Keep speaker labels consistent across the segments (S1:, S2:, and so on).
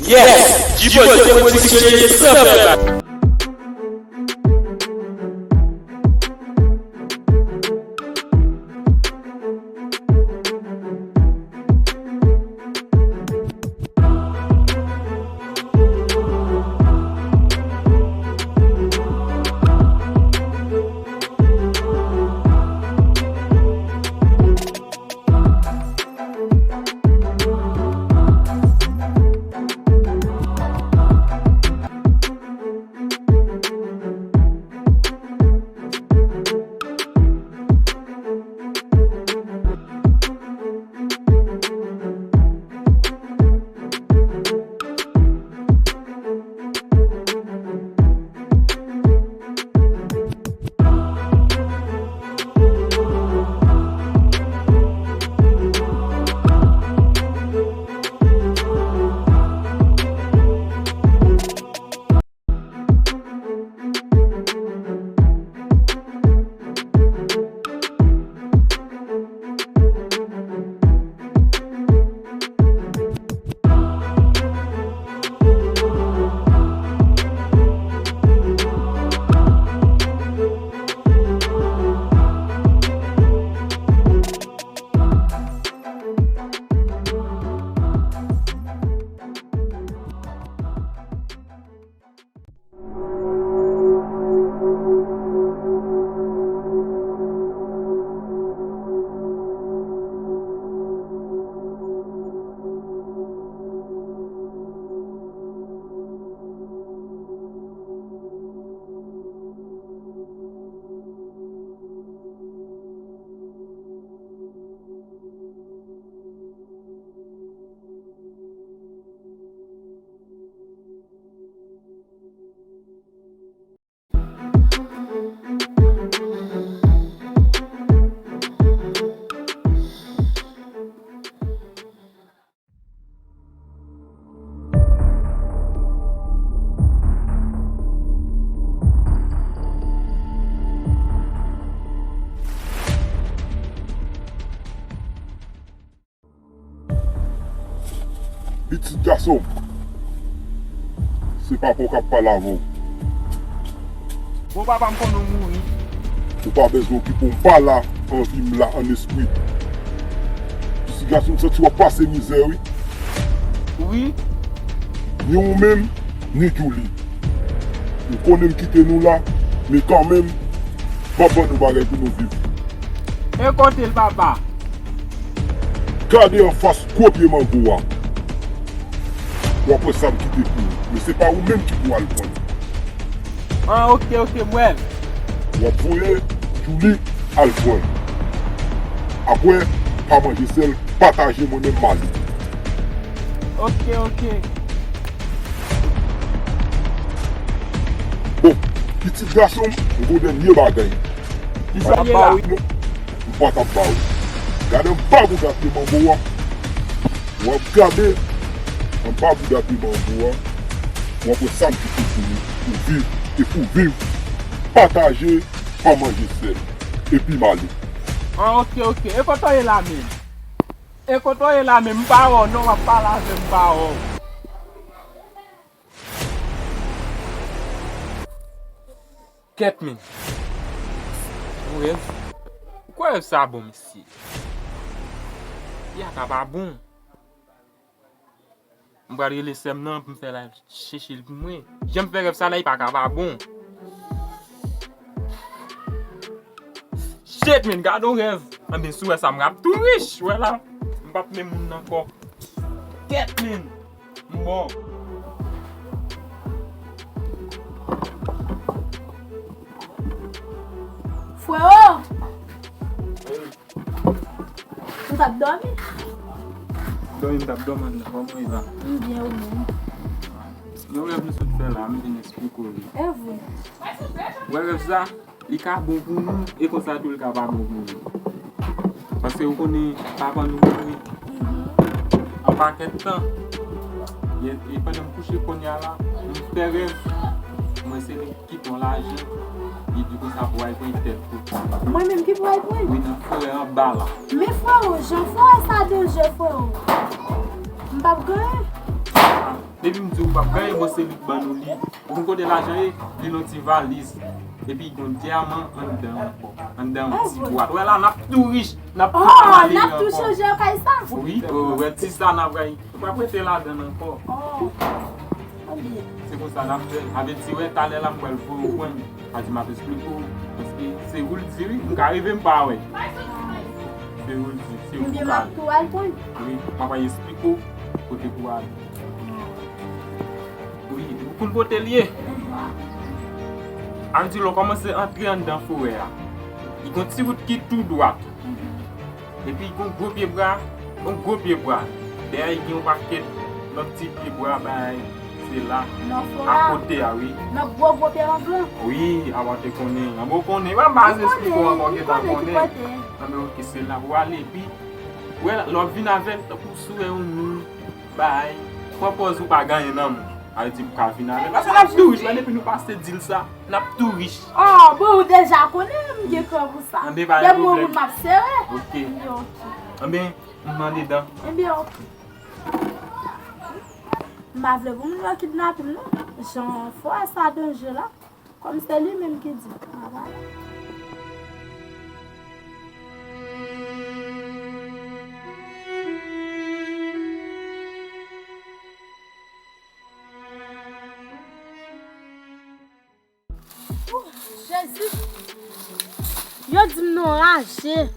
S1: Yes, Jibote positionné sans faire.
S2: Petit garçon, c'est pas pour qu'on parle avant.
S3: Bon papa me connaît mourir.
S2: Faut pas besoin qu'on parle là, en film là, en esprit. Petit garçon, ça tu vas passer misère, oui.
S3: Oui.
S2: Ni on même, ni Julie. Nous connaissons quitter nous là, mais quand même, pas bon nous bagaille pour nous vivre.
S3: Écoutez le papa.
S2: Gardez en face, copier mon bois. Ou après ça, me quitter pour nous. Mais c'est pas vous-même qui pourra le prendre.
S3: Ah, ok, moi.
S2: Ou après, Julie à le prendre. Après, pas manger seul, partager moi-même mal.
S3: Ok.
S2: Bon, petit garçon, on va dernier bagaille.
S3: Il s'en est là.
S2: On va t'en parler. Gardez un pas vous gâter mon bois. On va garder un pas vous gâter mon bois. On va ça pour vivre et pour vivre. Partager, pas manger seul. Et puis maler.
S3: Ah, ok. Écoutez là même. Parole, non, on va pas là même parole. Catmin. Pourquoi est-ce ça bon ici? Il y a pas bon. Je vais aller laisser maintenant pour me faire la chercher le moi. J'aime faire ça là, il pas bon. Shit, man, garde un rêve. Bien sûr, ça me rend tout riche. Voilà. Je ne vais pas même encore. Catmin. Bon.
S4: Frère, tu t'as dormi?
S3: Dormi, comment il va?
S4: Bien ou non?
S3: Yo rêve nous faire là, je vais expliquer.
S4: Et vous?
S3: Ouais, ça, il est bon pour nous et comme ça, tout le cas pas bon pour nous. Parce que vous connaissez, papa nous mourir. En paquet de temps, il pas de me coucher qu'on y a là, je fais rêve. Moi, c'est l'équipe qui l'argent. Et du coup, ça pourrait être une tête.
S4: Moi-même qui pourrais prendre?
S3: Oui, nous ferons un bas là.
S4: Mais frère, j'en ferai ça de jeu, frère. Je ne peux pas gagner.
S3: Depuis que je dis, quand il bosse le ban, vous côté l'argent, il y a une valise. Et puis, il y a un diamant en dedans, un petit boîte. Ouais, là, on a tout riche. On a tout
S4: on a tout changé comme ça.
S3: Oui, ouais, si ça, on a vrai. On va prêter là-dedans encore. C'est comme ça, on a fait. Avec si ouais, t'as l'air là, pour le point. Je m'appelle expliquer. Parce que c'est vous le dire, vous n'arrivez pas, ouais. C'est vous le dire, c'est vous le dire. Oui, on va expliquer côté pour aller. Oui, vous pouvez voter lié. On dit qu'on commence à entrer dans la forêt. Il y a une petite route qui est tout droite. Et puis il y a un gros pied-bras. Derrière, il y a un paquet de petits pieds-bras. C'est là, à côté, oui.
S4: Notre gros pied en blanc.
S3: Oui, avant de connaître. On connaît. On va expliquer comment on connaît. C'est là où aller. Puis, l'on vient avec pour souhaiter nous. Propose ou pas gagner non. Elle dit pour venir avec. Parce que nous tout riche, depuis nous passer dire ça, nous tout riche.
S4: Oh, bon, déjà connais, je comme ça.
S3: Des
S4: mots m'a serré.
S3: OK. Bien, on demande dedans.
S4: Eh bien, m'a voulu vous me kidnapper non. J'en fois ça danger là. Comme c'est lui même qui dit. Jésus, yo dis non ranger.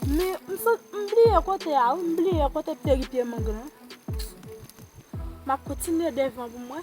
S4: Mais m'oublier côté péripier mon grand. M'a continuer devant pour moi.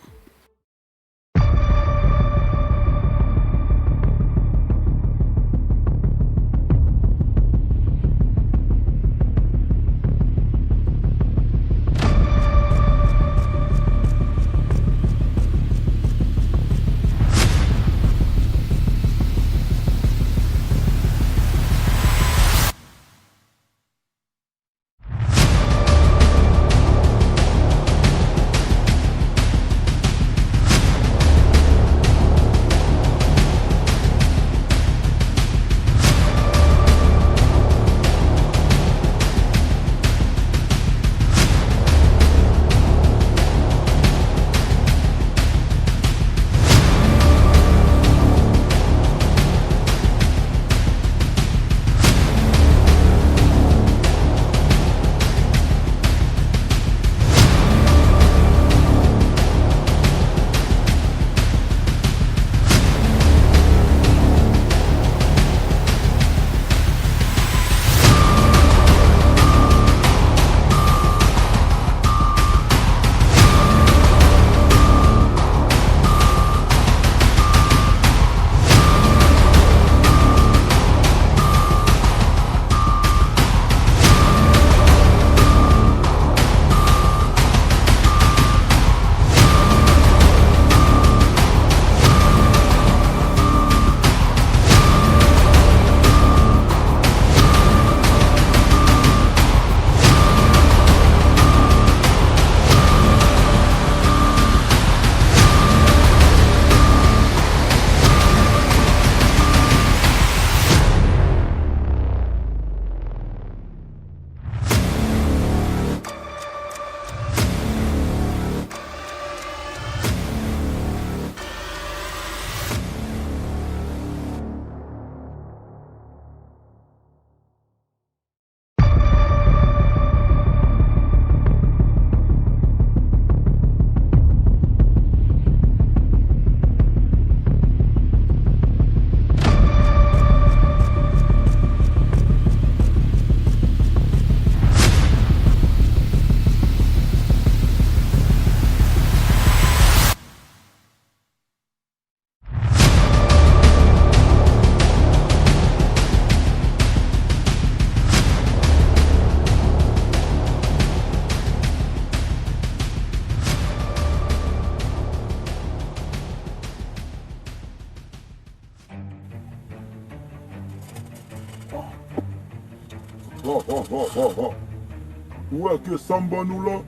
S2: Où est que Samba nous là?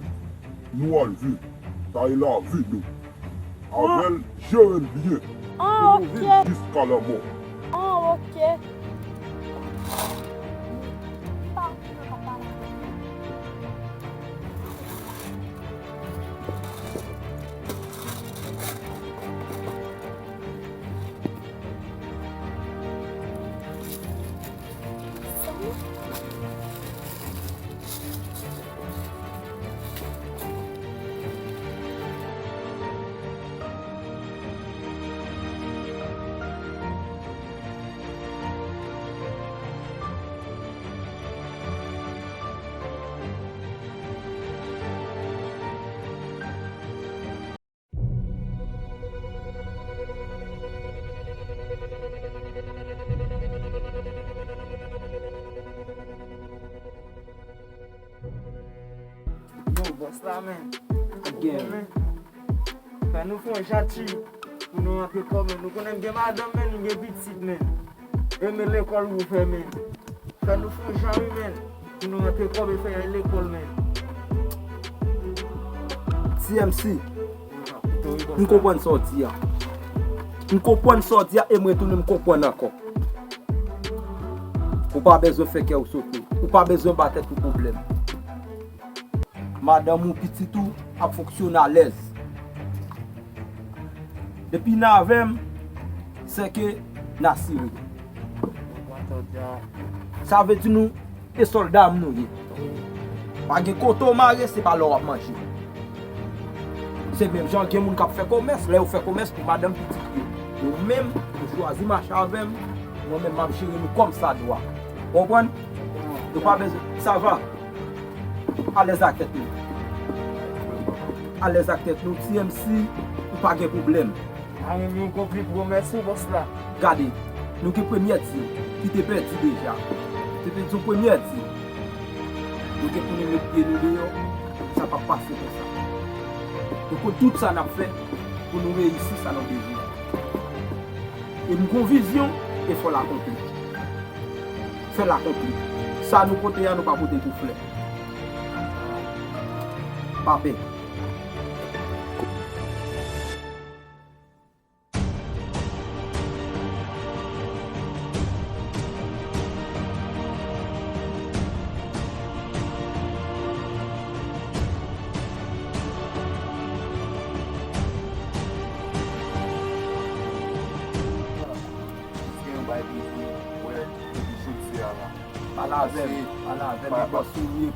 S2: Nous avons vu. Ça il a vu nous. Avec Jérémy bien.
S4: Oh, ok.
S2: Jusqu'à la mort.
S4: Oh, ok.
S5: boss là, men.
S6: Again.
S5: Fè nou fon chati pou nou antre kom men. Nou konen gen madame men, nou gen pitit men. Eme l'école ou fè men. Fè nou fon chami men. Pou nou antre kom men fè l'école men.
S6: TMC. M kompwen sorti ya. M kompwen sorti ya e m retoune m kompwen akon. Ou pa bezon fè kè ou sotou. Ou pa bezon batè tout problem. Madame ou pititou ap fonksyon à l'aise. Depi nan avem, se ke nasiri. Sa ve di nou, e soldam nou ye. Page koto mare, se pa lor ap manji. Se mèm jan gen moun kap fè komès, le ou fè komès pou madame pitit yo. Nou mèm, nou chwazi mach avem, nou mèm mam chiri nou kom sa doa. Kompwen? Nou pa bezon, sa va. A les aktet nou. A les aktet nou, TMC, ou pa gen problem.
S5: A mwen kompli pou mersi boss la.
S6: Gade, nou ki premye ti, ki te perdi deja. Te perdi sou premye ti. Nou ki pou nou met pied nou deyo, sa pa pase kon sa. Nou kon tout sa nap fe, pou nou reisi sa nan bejou. E nou kon vizyon, e fò la kompli. Fè la kompli. Sa nou kote ya nou pa pote tout fle. Pape.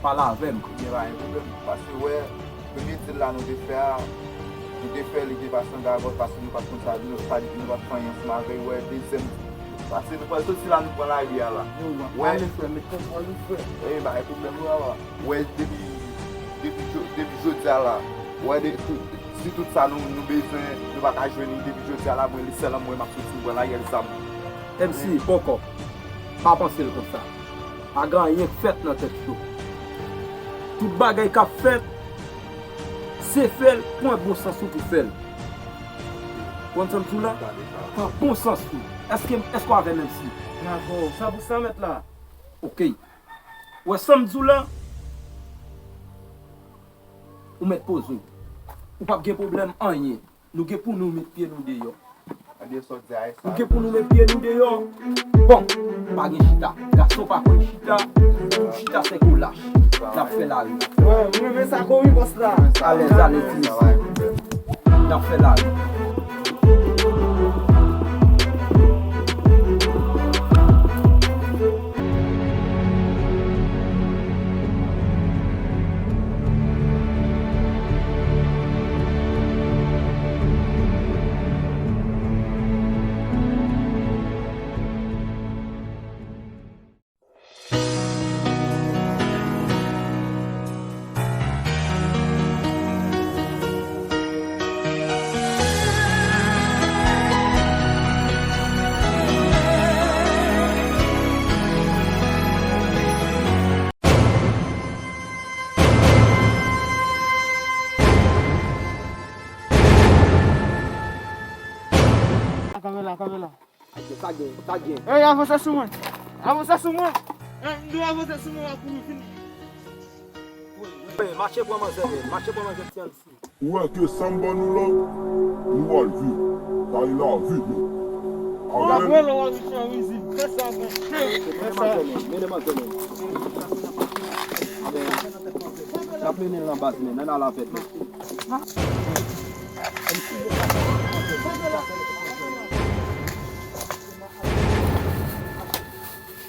S6: Pala avem.
S7: Pase wè, premye til la nou de fè li devasyon gagot, pase nou pat kontrabi, nou pat fanyansman vey, wè, dezem. Pase nou pat soti la nou pran la liya la. Wè, e ba, e problem nou la. Wè, debi jodia la, wè, si tout sa nou bezwen, nou bat a jweni, debi jodia la, mwen li selan mwen mak soti, mwen la yel zam.
S6: MC, poko, pa panse l kon sa. A gran yen fèt nan tèt chou. Tout bagay ka fèt, se fèl, pou an bon sens pou fèl. Kon san tout la? Pou an bon sens pou. Esko avè men si?
S5: Nan bo, sa pou sa met la.
S6: Ok. Ou san mdou la, ou met pozo. Ou pa gen problem anye. Nou gen pou nou met pied nou deyo. Nou gen pou nou met pied nou deyo. Bon, pa gen chita. Gaso pa kon chita. Chita se kou lache. Nap fè la ri.
S5: Mwen men sa kou yi boss la.
S6: Ale ti. Nap fè la ri.
S5: Kamela.
S6: Tá gen.
S5: Ei, avança sou mwen. Nou avança sou mwen pou nou fini.
S6: Marche pou manze ti an si.
S2: Wè ke samba nou la, nou al vi. Ta yi la vi yo.
S5: Mwen lo wak mission wizib. Fè sa mwen.
S6: Mene mantene. La mene lan bas men, nan la fèt men.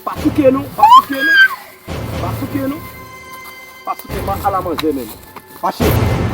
S6: Pasuke nou, man ala manje men. Pache.